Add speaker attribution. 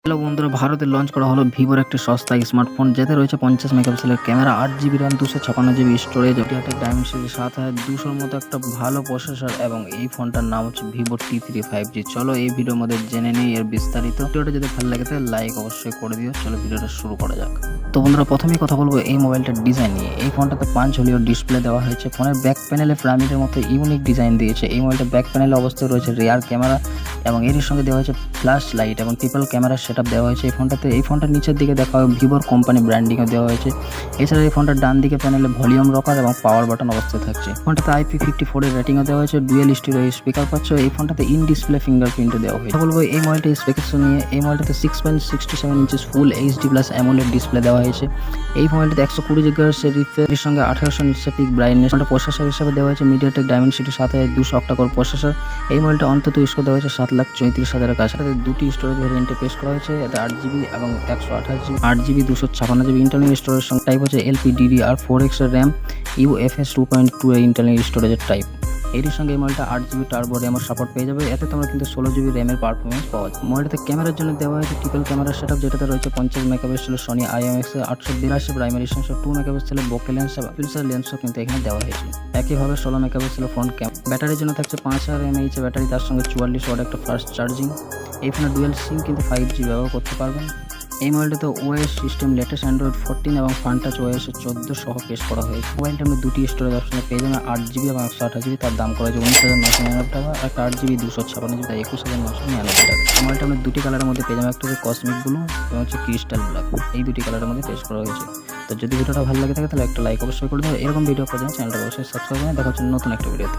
Speaker 1: Hello বন্ধুরা, ভারতে launch করা হলো ভিভোর একটি সস্তা স্মার্টফোন, যাতে রয়েছে 50 মেগাপিক্সেলের camera, 8GB RAM, 256GB storage, ডায়মেনশনের 7200 মতো একটা ভালো প্রসেসর, এবং এই ফোনটার নাম হচ্ছে ভিভো T3 5G। চলো এই ভিডিওর মধ্যে জেনে নেই এর বিস্তারিত। ভিডিওটা যদি ভালো লাগে তাহলে লাইক অবশ্যই করে দিও। চলো ভিডিওটা শুরু করা যাক। তো বন্ধুরা, প্রথমেই কথা বলবো এই মোবাইলটার ডিজাইন নিয়ে। এই ফোনটাতে 5 হলিও ডিসপ্লে দেওয়া হয়েছে। ফোনের ব্যাক প্যানেলে পিরামিডের মতো ইউনিক ডিজাইন দিয়েছে। এই মোবাইলটার ব্যাক প্যানেলে অবস্থায় রয়েছে রিয়ার ক্যামেরা, এবং এর সঙ্গে দেওয়া হয়েছে ফ্ল্যাশ লাইট এবং ট্রিপল ক্যামেরা সেটআপ দেওয়া হয়েছে। এই ফোনটার নিচের দিকে দেখা হয় ভিভোর কোম্পানি ব্র্যান্ডিংও দেওয়া হয়েছে। এছাড়া এই ফোনটার ডান দিকে প্যানেলে ভলিউম রকার এবং পাওয়ার বাটন অবস্থায় থাকছে। ফোনটাতে IP54 এর রেটিংও দেওয়া হয়েছে। ডুয়েল স্টিরিও স্পিকার পাচ্ছ। এই ফোনটাতে ইন ডিসপ্লে ফিঙ্গারপ্রিন্টও দেওয়া হয়েছে। বলবো এই মোবাইলটা স্পেকেশন নিয়ে। এই মোবাইলটাতে 6.67 ইঞ্চেস ফুল HD+ অ্যামোলেড ডিসপ্লে দেওয়া হয়েছে। এই মোবাইলটাতে 120 GHz রিফ্রেশের সঙ্গে 1800 নিটসের পিক ব্রাইটনেস। প্রসেসর হিসেবে দেওয়া হয়েছে মিডিয়াটেক ডায়মেনশনের 7200 অক্টা-কোর প্রসেসর। এই মোবাইলটা অন্তত স্কোর দেওয়া হয়েছে 7,34,000 এর কাছে। দুটি স্টোরেজ ভেরিয়েন্টে পেশ করা হয়েছে। এতে 8GB এবং 128GB, 8GB 256GB internal storage সঙ্গে টাইপ হচ্ছে LPDDR4X এর র্যাম, UFS 2.2 এর ইন্টারনাল স্টোরেজের টাইপ। এর সঙ্গে এই মোবাইলটা 8GB টার্বো র্যামের সাপোর্ট পেয়ে যাবে। এতে তোমরা কিন্তু 16GB র্যামের পারফরমেন্স পাওয়া যায়। মোবাইলটাতে ক্যামেরার জন্য দেওয়া হয়েছে ট্রিপল ক্যামেরা সেটআপ, যেটাতে রয়েছে 50 মেগাপিক্সেলের সনি IMX 882 প্রাইমারি সেন্সর, 2 মেগাপিক্সেলের বোকে লেন্স এবং ফিল্টার লেন্সও কিন্তু এখানে দেওয়া হয়েছে। একইভাবে 16 মেগাপিক্সেলের ফ্রন্ট ক্যামেরা। ব্যাটারির জন্য থাকছে 5000 mAh ব্যাটারি, তার সঙ্গে 44 ওয়াট একটা ফাস্ট চার্জিং। এই ফোনে ডুয়েল সিম কিন্তু 5G ব্যবহার করতে পারবেন। এই মোবাইলটাতে OS সিস্টেম লেটেস্ট অ্যান্ড্রয়েড 14 এবং ফানটাচ OS 14 সহ পেশ করা হয়েছে। মোবাইলটা আমরা দুটি স্টোরেজ অপশনে পেয়ে যাবেন, 8GB এবং 128GB। তার দাম করা হয়েছে 19,999 টাকা। একটা 8GB 256GB, তাই 21,999 টাকা। মোবাইলটা আমরা দুটি কালারের মধ্যে পেয়ে যাবেন, একটা হচ্ছে কসমিক ব্লু এবং হচ্ছে ক্রিস্টাল ব্ল্যাক। এই দুটি কালারের মধ্যে পেশ করা হয়েছে। তো যদি ভিডিওটা ভালো লাগে থাকে তাহলে একটা লাইক অবশ্যই করে দেবো। এরকম ভিডিও পাওয়ার জন্য চ্যানেলটা অবশ্যই সাবস্ক্রাইব করে দেখা হচ্ছে নতুন একটা ভিডিওতে।